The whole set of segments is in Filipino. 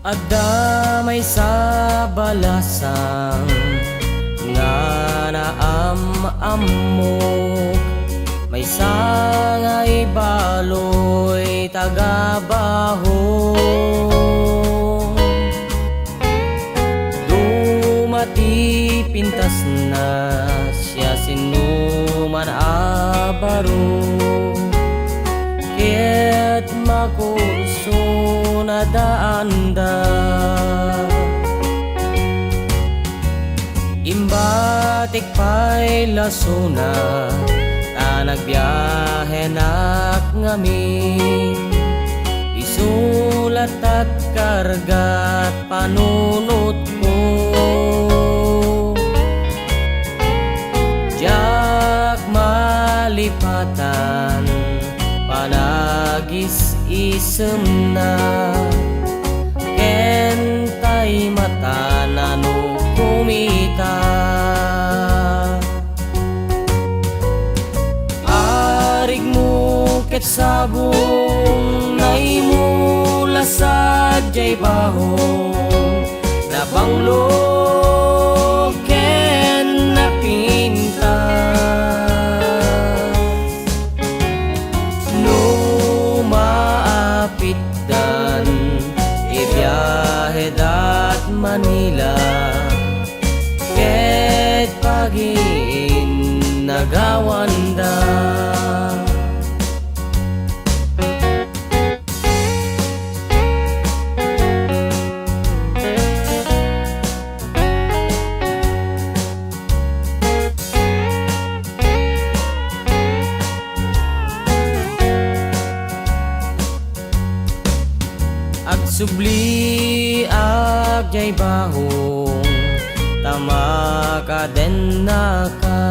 Adda may sa balasang nga naam-amok, may sangay baloy tagabaho. Dumati pintas na siya sinuman abaro, ket makurso na daanda. Imbatik pa'y lasuna ta nagbiyahe nak ngamin, isulat at kargat panunot ko. Jak malipatan panagis isem na, kentay mata na no kumita. Arig mo ket sabong naimula sa jay bahong na banglo ken napinta. No maapitdan ibiyahe dat Manila, ket pagin nagawanda. Ag subli ag jay bahong tama ka den naka,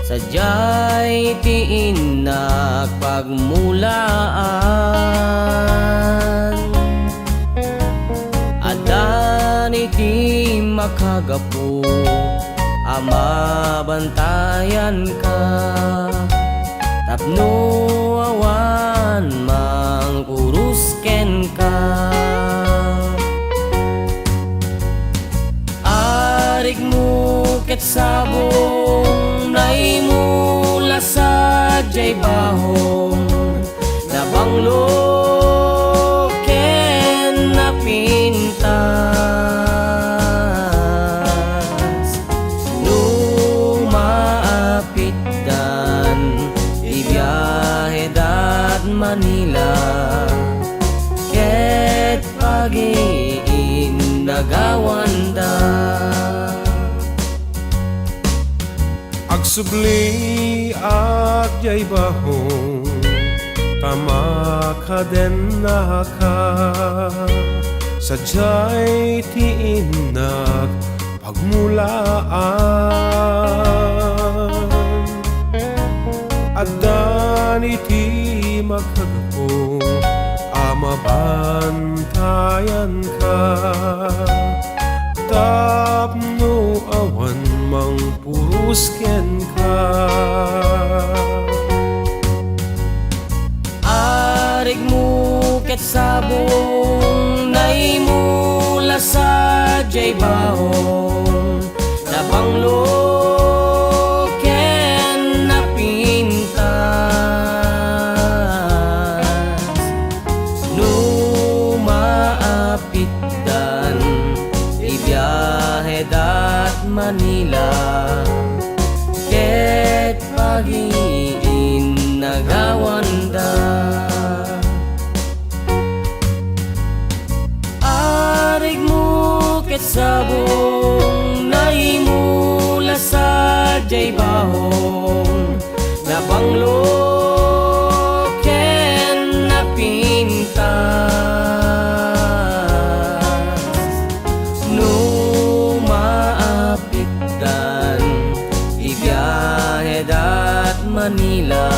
sadyay tiinak pagmulaan. Adan iti makagapu ama bantayan ka, tapno awan mangkurusken ka. Arig mo ket sabong naimula sa jay bahong na banglo ken napintas. No maapitdan ibiyahe dat Manila, ket pagin nagawanda. Agsubli at jay bahong tama ka den naka, sadyay tiinak pagmulaan. Addan iti makagapo ama bantayan ka, tapno awan mangpurusken ka. Arig mo ket sabong naimula sa jay bahong na banglo ken napintas. No maapitdan ibiyahe dat Manila, ket pagin nagawanda. Arig mo ket sabong naimula sa jay bahong na banglo ken napintas. No maapitdan ibiyahe dat Manila,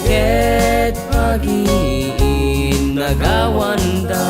ket pagin nagawanda.